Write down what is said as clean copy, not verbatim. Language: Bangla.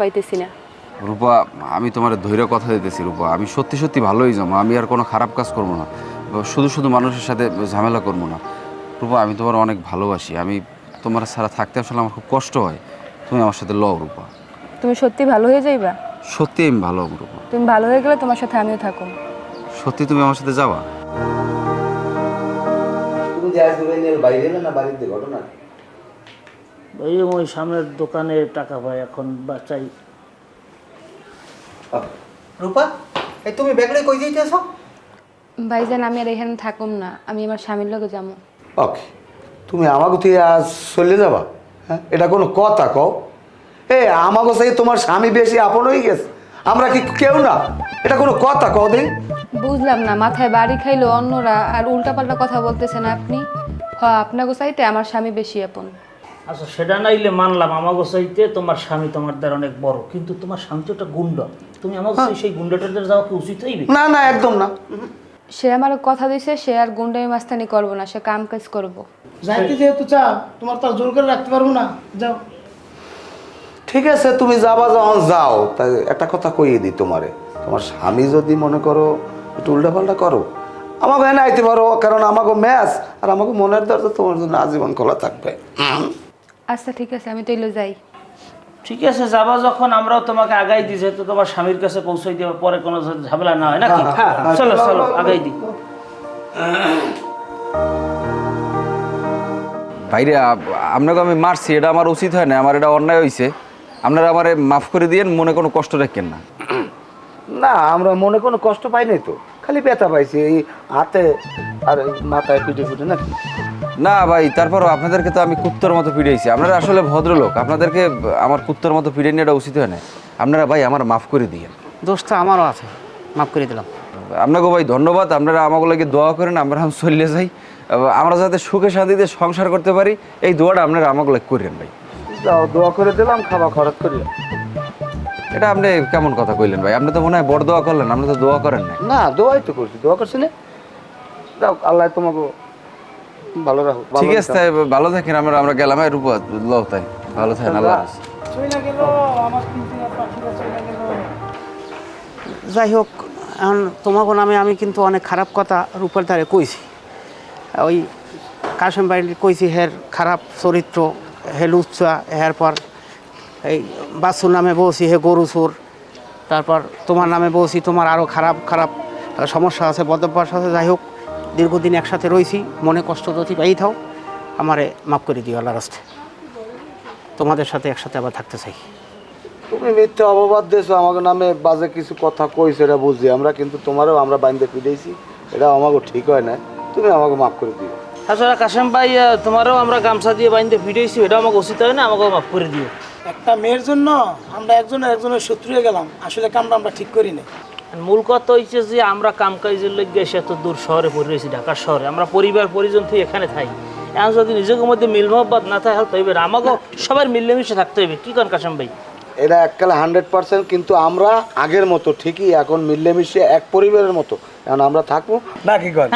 পাইতেছি না। রূপা, আমি তোমার ধৈর্য কথা দিতেছি রূপা, আমি সত্যি সত্যি ভালোই যাবো, আমি আর কোনো খারাপ কাজ করবো না, শুধু শুধু মানুষের সাথে ঝামেলা করবো না। রূপা, আমি তোমার অনেক ভালোবাসি, আমি তোমার ছাড়া থাকতে আসলে আমার খুব কষ্ট হয়, তুমি আমার সাথে লও রূপা। তুমি সত্যি ভালো হয়ে যাইবা? সত্যি আমি ভালো হবো রূপা। তুমি ভালো হয়ে গেলে তোমার সাথে আমিও থাকো। সত্যি তুমি আমার সাথে যাবা? তুমি যে আজ দূরে নিয়ে বাইরে এলে না বাড়িতে ঘটনা? ওই ওই সামনের দোকানে টাকা পাই এখন বাচ্চাই। রূপা, এই তুমি ব্যাগলে কই যাইতেছো? ভাইজান, আমি আর এখানে থাকুম না, আমি আমার স্বামীর লগে যাবো। ওকে, তুমি আমাকে তুই আজ চলে যাবা? হ্যাঁ, এটা কোনো কথা কও? আমাকে সেই তোমার স্বামী বেশি আপন হয়ে গেছে, আমরা কি কেউ না? এটা কোনো কথা কও দিন? বুঝলাম না, মাথায় বাড়ি খাইলো অন্যরা আর উল্টাপাল্টা কথা বলতেছেন আপনি। আপনাকে চাইতে আমার স্বামী বেশি আপন। আচ্ছা, সেটা নাইলে মানলাম, আমাকে চাইতে তোমার স্বামী তোমার দ্বারা অনেক বড়, কিন্তু তোমার স্বামী তো একটা গুন্ডা, তুমি আমাকে সেই গুন্ডাটাদের যাওয়া কি উচিত হইবে? না না, একদম না। সে আমার কথা দিছে, সে আর গুন্ডামি মাস্তানি করবো না, সে কাম কাজ করবো। যাইতে যেহেতু চাও, তোমার তো আর জোর করে রাখতে পারবো না, যাও। ঠিক আছে, তুমি যাবা, যখন যাও, তাই একটা কথা কইয়ে দিই তোমারে, তোমার স্বামী যদি মনে করো একটু উল্টাপাল্টা করো, আমাকে এনে আইতে পারো, কারণ আমাকে ম্যাচ আর আমাকে মনের দরজা তোমার জন্য আজীবন খোলা থাকবে। আচ্ছা ঠিক আছে, আমি তৈলে যাই। ঠিক আছে, যাবা যখন, আমরাও তোমাকে আগাই দিই, যেহেতু তোমার স্বামীর কাছে পৌঁছাই দেওয়ার পরে কোনো ঝামেলা না হয় নাকি? চলো চলো, আগাই দিই। বাইরে আপনাকে আমি মারছি, এটা আমার উচিত হয় না, আমার এটা অন্যায় হয়েছে, আপনারা আমারে মাফ করে দিয়েন, মনে কোনো কষ্ট রাখেন না। না, আমরা মনে কোনো কষ্ট পাই নাই তো, খালি ব্যথা পাইছি এই হাতে আর এই মাথায় পিঠে ফুটে নাকি। না ভাই, তারপরও আপনাদেরকে তো আমি কুত্তর মতো পিড়াইছি, আপনারা আসলে ভদ্রলোক, আপনাদেরকে আমার কুত্তর মতো পিড়ে নিয়ে এটা উচিত হয় না। আপনারা ভাই আমার মাফ করে দিয়েন। দোষটা আমারও আছে, মাফ করে দিলাম। আপনাকে ভাই ধন্যবাদ, আপনারা আমাকে লাগে দোয়া করেন, আমরা চলে যাই, আমরা যাতে সুখে শান্তিতে সংসার করতে পারি, এই দোয়াটা আপনারা আমাকে লাগে করেন ভাই। যাও, দোয়া করে দিলাম, খাওয়া খরচ করি। এটা আপনি কেমন কথা কইলেন ভাই? আপনি তো মনে হয় বড় দোয়া করলেন, আপনি তো দোয়া করেন না। না, দোয়াই তো করছি, দোয়া করছি না। যাও, আল্লাহ তোমাকে ভালো রাখো। ঠিক আছে, তাই ভালো থাকেন, আমরা গেলাম। রূপা লও, তাই ভালো থাকেন, আল্লাহ হাফেজ। চলে গেল আমার তিনটা পাখিরা, চলে গেল। যাই হোক, এখন তোমাকে নামে আমি কিন্তু অনেক খারাপ কথা রূপার দ্বারে কইছি। ওই কাশেম বাড়ির কইছি হের খারাপ চরিত্র, হে লুচ্চা, হের পর এই বাসুর নামে বলছি হে গরু চোর, তারপর তোমার নামে বলছি তোমার আরও খারাপ খারাপ সমস্যা আছে, বদভ্যাস আছে। যাই হোক, দীর্ঘদিন একসাথে রয়েছি, মনে কষ্ট যদি পাই থাও, আমারে মাফ করে দিও আল্লাহর রাস্তায়। তোমাদের সাথে একসাথে আবার থাকতে চাই। তুমি মিথ্যা অপবাদ দিয়েছো, আমাকে নামে বাজে কিছু কথা কইছো, এটা বুঝি আমরা, কিন্তু তোমারও আমরা বাইন্দে পিটাইছি, এটা আমাকে ঠিক হয় না, তুমি আমাকে মাফ করে দিও। আসলে কাশেম ভাই, তোমারও আমরা গামছা দিয়ে বাইন্দে ফিরেছি, এটা আমাকে উচিত হয় না, আমাকে মাফ করে দিও। একটা মেয়ের জন্য আমরা একজনের শত্রু হয়ে গেলাম, আসলে কামটা আমরা ঠিক করি না। মূল কথা হচ্ছে যে আমরা কাম কাজের লেগে এসে এত দূর শহরে পড়ে রয়েছি, ঢাকার শহরে, আমরা পরিবার পরিজন থেকে এখানে থাকি। এখন যদি নিজেদের মধ্যে মিল মহব্বত না থাকে তো হইবে না, আমাকে সবার মিলেমিশে থাকতে হইবে। কি করেন কাশেম ভাই? এটা এককালে 100%, কিন্তু আমরা আগের মতো ঠিকই এখন মিলেমিশে এক পরিবারের মতো এখন আমরা থাকবো না, কি করেন?